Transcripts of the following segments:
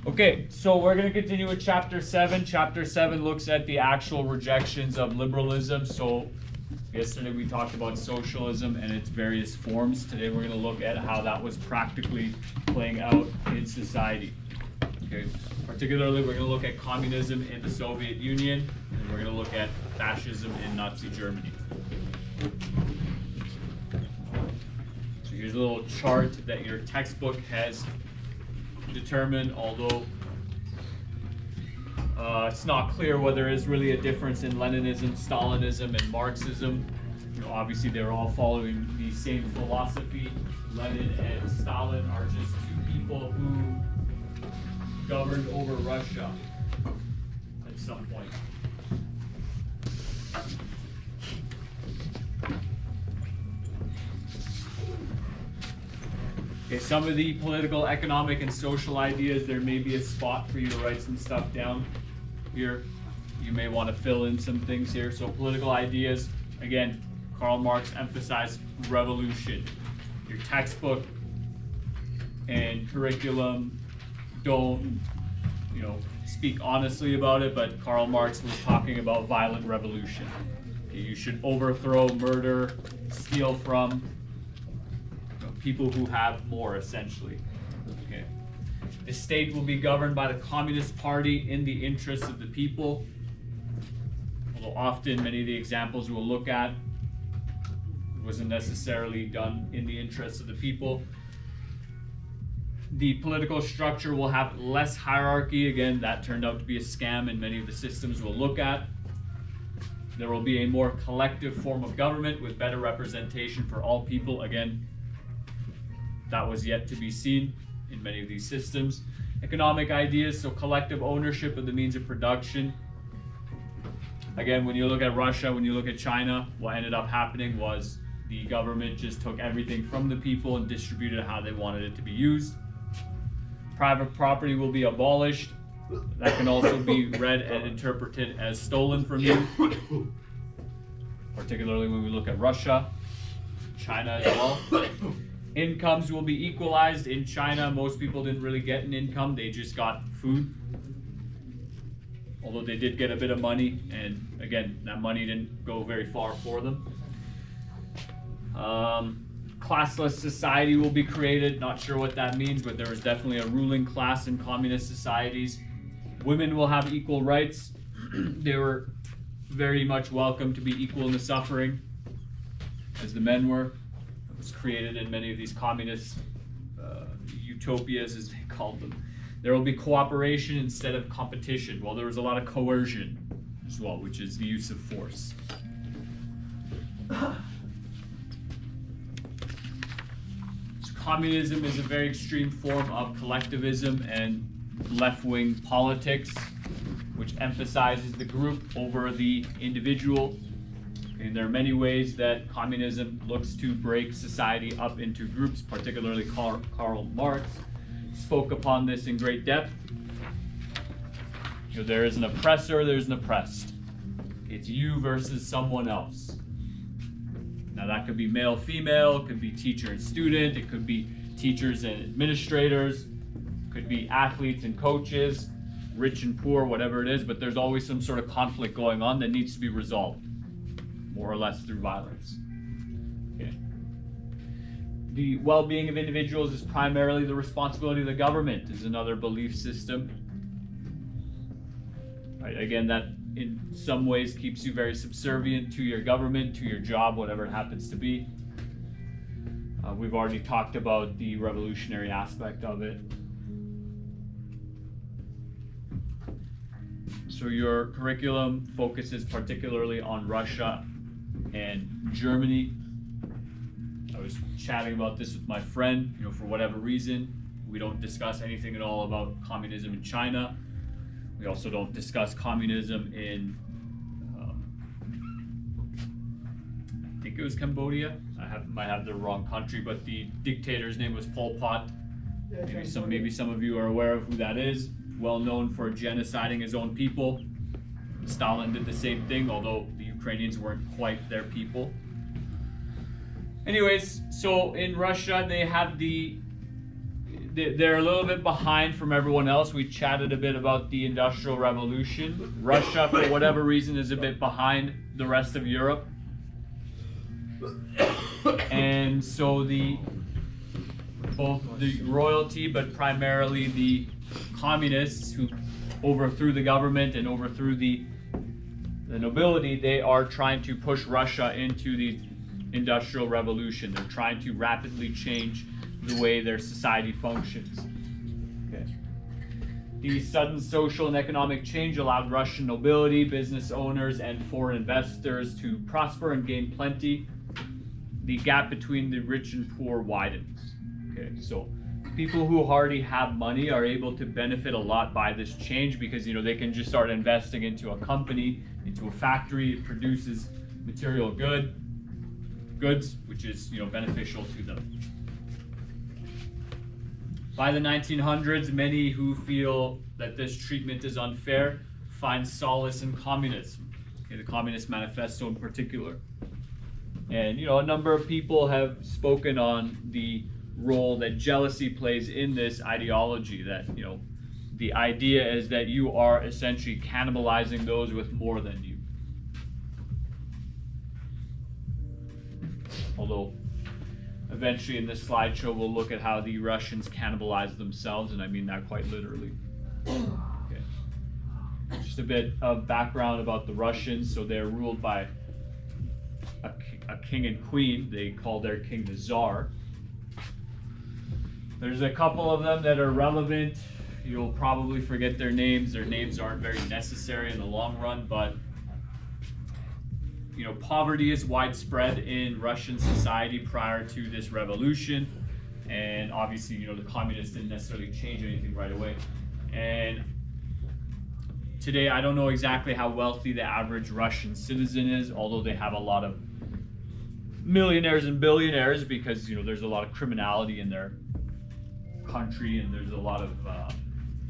Okay, so we're going to continue with chapter 7. Chapter 7 looks at the actual rejections of liberalism. So yesterday we talked about socialism and its various forms. Today we're going to look at how that was practically playing out in society. Okay, particularly we're going to look at communism in the Soviet Union, and we're going to look at fascism in Nazi Germany. So here's a little chart that your textbook has determined, although it's not clear whether there is really a difference in Leninism, Stalinism, and Marxism. You know, obviously they're all following the same philosophy. Lenin and Stalin are just two people who governed over Russia at some point. Okay, some of the political, economic, and social ideas, there may be a spot for you to write some stuff down here. You may want to fill in some things here. So political ideas, again, Karl Marx emphasized revolution. Your textbook and curriculum don't, speak honestly about it, but Karl Marx was talking about violent revolution. Okay, you should overthrow, murder, steal from people who have more, essentially. Okay. The state will be governed by the Communist Party in the interests of the people. Although often many of the examples we'll look at wasn't necessarily done in the interests of the people. The political structure will have less hierarchy. Again, that turned out to be a scam in many of the systems we'll look at. There will be a more collective form of government with better representation for all people. Again, that was yet to be seen in many of these systems. Economic ideas, so collective ownership of the means of production. Again, when you look at Russia, when you look at China, what ended up happening was the government just took everything from the people and distributed it how they wanted it to be used. Private property will be abolished. That can also be read and interpreted as stolen from you, particularly when we look at Russia, China as well. Incomes will be equalized. In China, most people didn't really get an income, they just got food. Although they did get a bit of money, and again, that money didn't go very far for them. Classless society will be created. Not sure what that means, but there is definitely a ruling class in communist societies. Women will have equal rights. They were very much welcome to be equal in the suffering as the men were. It was created in many of these communist utopias, as they called them. There will be cooperation instead of competition. Well, there was a lot of coercion as well, which is the use of force. Communism is a very extreme form of collectivism and left-wing politics, which emphasizes the group over the individual. And there are many ways that communism looks to break society up into groups, particularly Karl Marx spoke upon this in great depth. There is an oppressor, there's an oppressed. It's you versus someone else. Now that could be male, female, it could be teacher and student, it could be teachers and administrators, it could be athletes and coaches, rich and poor, whatever it is, but there's always some sort of conflict going on that needs to be resolved, more or less through violence. Okay. The well-being of individuals is primarily the responsibility of the government, is another belief system. Right, again, that in some ways keeps you very subservient to your government, to your job, whatever it happens to be. We've already talked about the revolutionary aspect of it. So your curriculum focuses particularly on Russia and Germany. I was chatting about this with my friend, for whatever reason, we don't discuss anything at all about communism in China. We also don't discuss communism in, I think it was Cambodia. Might have the wrong country, but the dictator's name was Pol Pot. Maybe some of you are aware of who that is. Well known for genociding his own people. Stalin did the same thing, although the Ukrainians weren't quite their people. Anyways, so in Russia, they have they're a little bit behind from everyone else. We chatted a bit about the Industrial Revolution. Russia, for whatever reason, is a bit behind the rest of Europe. And so both the royalty, but primarily the communists who overthrew the government and overthrew the nobility, they are trying to push Russia into the Industrial Revolution. They're trying to rapidly change the way their society functions. Okay. The sudden social and economic change allowed Russian nobility, business owners, and foreign investors to prosper and gain plenty. The gap between the rich and poor widens. Okay, so people who already have money are able to benefit a lot by this change because they can just start investing into a company, into a factory. It produces material goods, which is beneficial to them. By the 1900s, many who feel that this treatment is unfair find solace in communism. Okay, the Communist Manifesto in particular. And a number of people have spoken on the role that jealousy plays in this ideology, that the idea is that you are essentially cannibalizing those with more than you. Although eventually in this slideshow we'll look at how the Russians cannibalize themselves, and I mean that quite literally. Okay. Just a bit of background about the Russians. So they're ruled by a king and queen. They call their king the Tsar. There's a couple of them that are relevant. You'll probably forget their names. Their names aren't very necessary in the long run, but poverty is widespread in Russian society prior to this revolution, and obviously the communists didn't necessarily change anything right away. And today I don't know exactly how wealthy the average Russian citizen is, although they have a lot of millionaires and billionaires because there's a lot of criminality in their country, and there's a lot of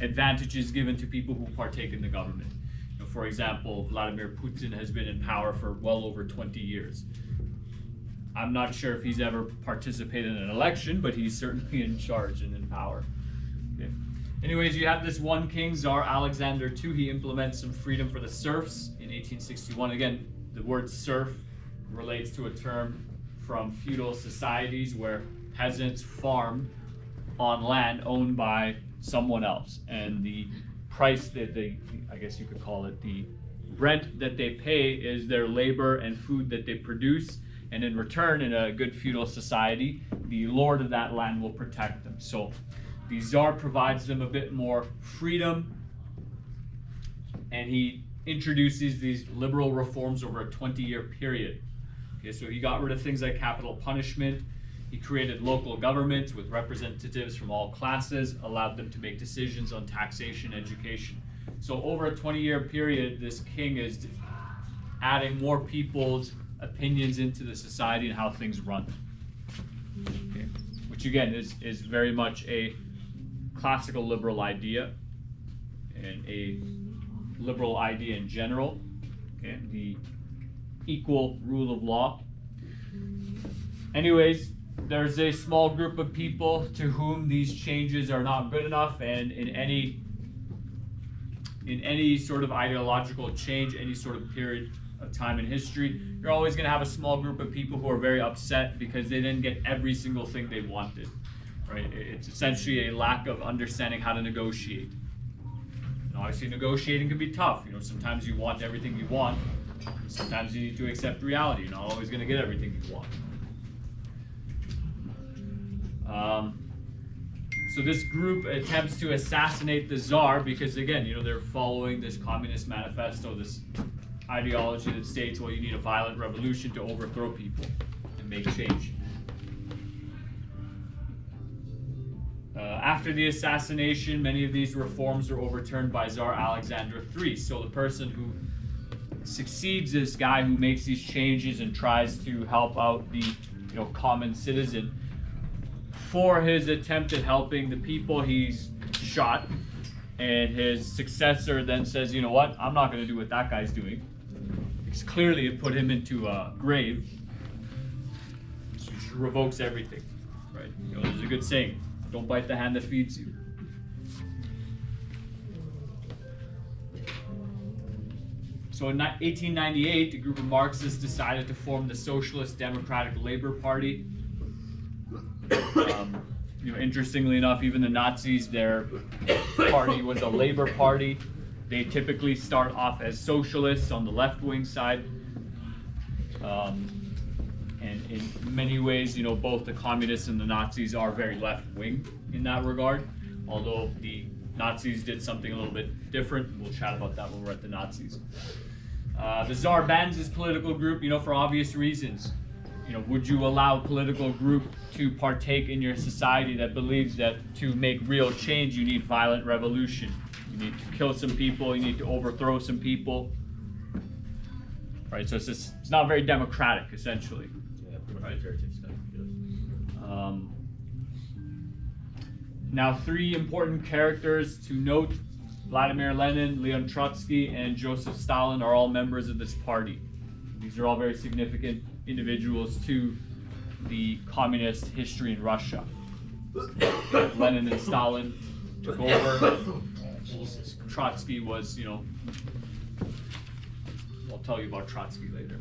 advantages given to people who partake in the government. For example, Vladimir Putin has been in power for well over 20 years. I'm not sure if he's ever participated in an election, but he's certainly in charge and in power. Okay. Anyways, you have this one king, Tsar Alexander II. He implements some freedom for the serfs in 1861. Again, the word serf relates to a term from feudal societies where peasants farmed on land owned by someone else, and the price that I guess you could call it, the rent that they pay is their labor and food that they produce, and in return, in a good feudal society, the lord of that land will protect them. So the Tsar provides them a bit more freedom, and he introduces these liberal reforms over a 20-year period. Okay, so he got rid of things like capital punishment. He created local governments with representatives from all classes, allowed them to make decisions on taxation, education. So over a 20-year period, this king is adding more people's opinions into the society and how things run. Okay. Which again is very much a classical liberal idea, and a liberal idea in general. Okay. The equal rule of law. Anyways, there's a small group of people to whom these changes are not good enough, and in any sort of ideological change, any sort of period of time in history, you're always going to have a small group of people who are very upset because they didn't get every single thing they wanted, right? It's essentially a lack of understanding how to negotiate. And obviously negotiating can be tough. Sometimes you want everything you want. Sometimes you need to accept reality. You're not always going to get everything you want. So this group attempts to assassinate the Tsar because, again, they're following this Communist Manifesto, this ideology that states, well, you need a violent revolution to overthrow people and make change. After the assassination, many of these reforms were overturned by Tsar Alexander III. So the person who succeeds this guy who makes these changes and tries to help out the common citizen, for his attempt at helping the people, he's shot, and his successor then says, you know what, I'm not going to do what that guy's doing, because clearly it put him into a grave, which revokes everything, right? There's a good saying, Don't bite the hand that feeds you. So in 1898, a group of Marxists decided to form the Socialist Democratic Labor Party. Interestingly enough, even the Nazis, their party was a labor party. They typically start off as socialists on the left-wing side. And in many ways, both the communists and the Nazis are very left-wing in that regard. Although the Nazis did something a little bit different. We'll chat about that when we're at the Nazis. The Tsar bans his political group, for obvious reasons. Would you allow a political group to partake in your society that believes that to make real change, you need violent revolution? You need to kill some people, you need to overthrow some people. Right, so it's not very democratic, essentially. Yeah, right? Yes. Now, three important characters to note: Vladimir Lenin, Leon Trotsky, and Joseph Stalin are all members of this party. These are all very significant individuals to the communist history in Russia. Lenin and Stalin took over. Trotsky was, I'll tell you about Trotsky later.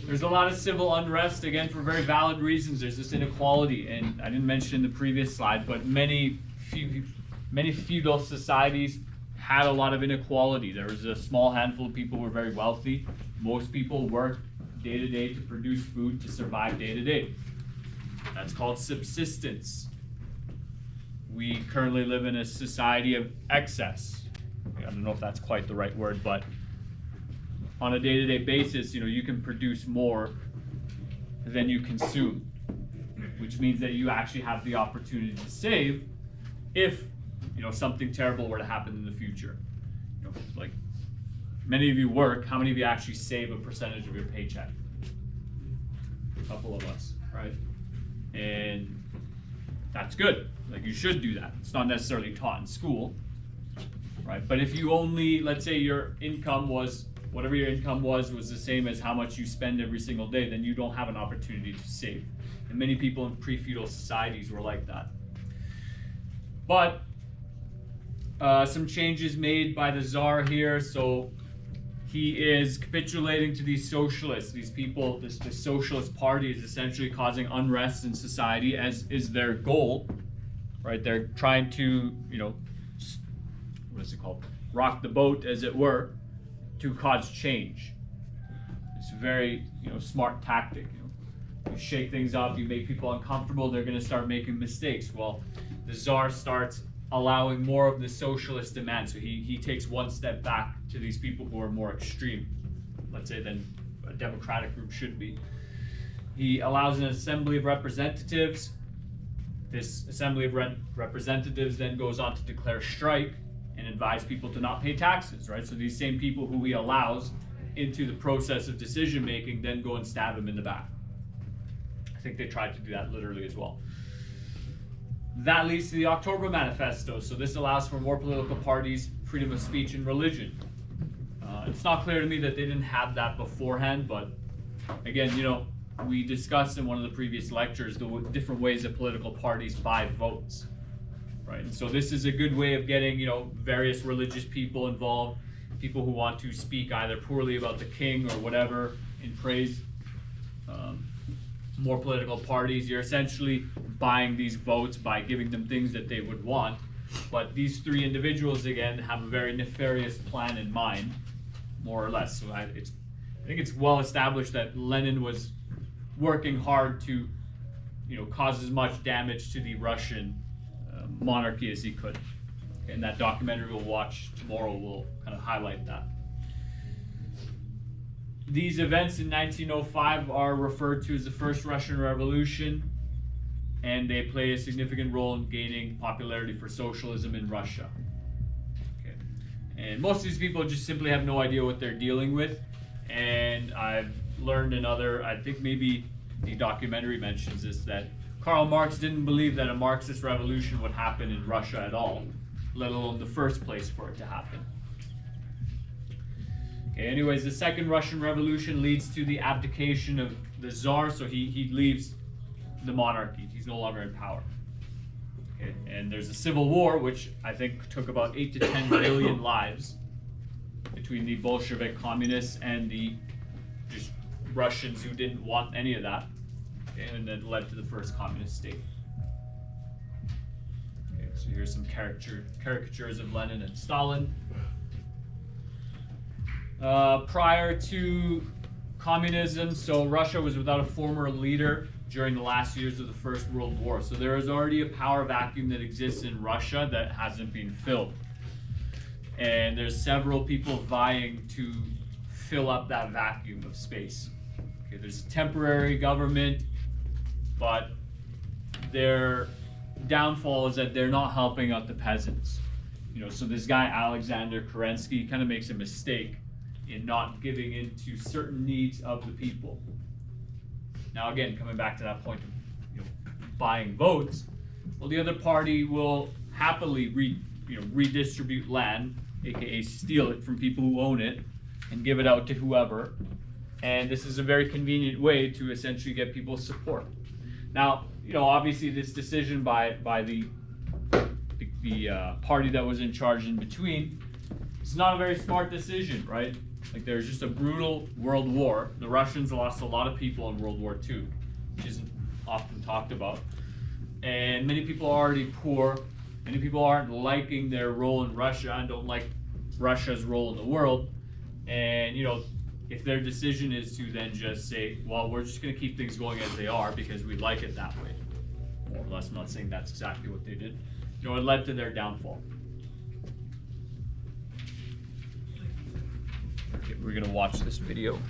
There's a lot of civil unrest, again, for very valid reasons. There's this inequality, and I didn't mention in the previous slide, but many feudal societies had a lot of inequality. There was a small handful of people who were very wealthy. Most people worked day to day to produce food to survive day to day. That's called subsistence. We currently live in a society of excess. I don't know if that's quite the right word, but on a day-to-day basis, you can produce more than you consume, which means that you actually have the opportunity to save if something terrible were to happen in the future. Like many of you work, how many of you actually save a percentage of your paycheck? A couple of us, right? And that's good. Like, you should do that. It's not necessarily taught in school, right? But if you only, let's say your income was, whatever your income was the same as how much you spend every single day, then you don't have an opportunity to save. And many people in pre-feudal societies were like that. But some changes made by the Tsar here. So he is capitulating to these socialists. These people, this socialist party is essentially causing unrest in society, as is their goal, right? They're trying to, what is it called? Rock the boat, as it were, to cause change. It's a very, smart tactic. You shake things up, you make people uncomfortable, they're going to start making mistakes. Well, the Tsar starts allowing more of the socialist demand. So he takes one step back to these people who are more extreme, let's say, than a democratic group should be. He allows an assembly of representatives. This assembly of representatives then goes on to declare strike and advise people to not pay taxes, right? So these same people who he allows into the process of decision making then go and stab him in the back. I think they tried to do that literally as well. That leads to the October Manifesto. So this allows for more political parties, freedom of speech, and religion. It's not clear to me that they didn't have that beforehand, but again, we discussed in one of the previous lectures the different ways that political parties buy votes, right? And so this is a good way of getting, various religious people involved, people who want to speak either poorly about the king or whatever in praise. More political parties, you're essentially buying these votes by giving them things that they would want. But these three individuals, again, have a very nefarious plan in mind, more or less. So I think it's well established that Lenin was working hard to, cause as much damage to the Russian monarchy as he could. And that documentary we'll watch tomorrow will kind of highlight that. These events in 1905 are referred to as the First Russian Revolution, and they play a significant role in gaining popularity for socialism in Russia. Okay. And most of these people just simply have no idea what they're dealing with, and I've learned I think maybe the documentary mentions this, that Karl Marx didn't believe that a Marxist revolution would happen in Russia at all, let alone the first place for it to happen. Okay, anyways, the Second Russian Revolution leads to the abdication of the Tsar, so he leaves the monarchy. He's no longer in power. Okay, and there's a civil war, which I think took about 8 to 10 million lives between the Bolshevik communists and the just Russians who didn't want any of that, and it led to the first communist state. Okay, so here's some caricatures of Lenin and Stalin. Prior to communism, so Russia was without a former leader during the last years of the First World War. So there is already a power vacuum that exists in Russia that hasn't been filled. And there's several people vying to fill up that vacuum of space. Okay, there's a temporary government, but their downfall is that they're not helping out the peasants. You know, so this guy Alexander Kerensky kind of makes a mistake in not giving into certain needs of the people. Now again, coming back to that point of, you know, buying votes, well, the other party will happily redistribute land, aka steal it from people who own it, and give it out to whoever. And this is a very convenient way to essentially get people's support. Now, you know, obviously this decision by the party that was in charge in between, it's not a very smart decision, right? Like, there's just a brutal world war. The Russians lost a lot of people in World War II, which isn't often talked about. And many people are already poor. Many people aren't liking their role in Russia and don't like Russia's role in the world. And, you know, if their decision is to then just say, well, we're just going to keep things going as they are because we like it that way, more or less, I'm not saying that's exactly what they did, you know, it led to their downfall. Okay, we're going to watch this video.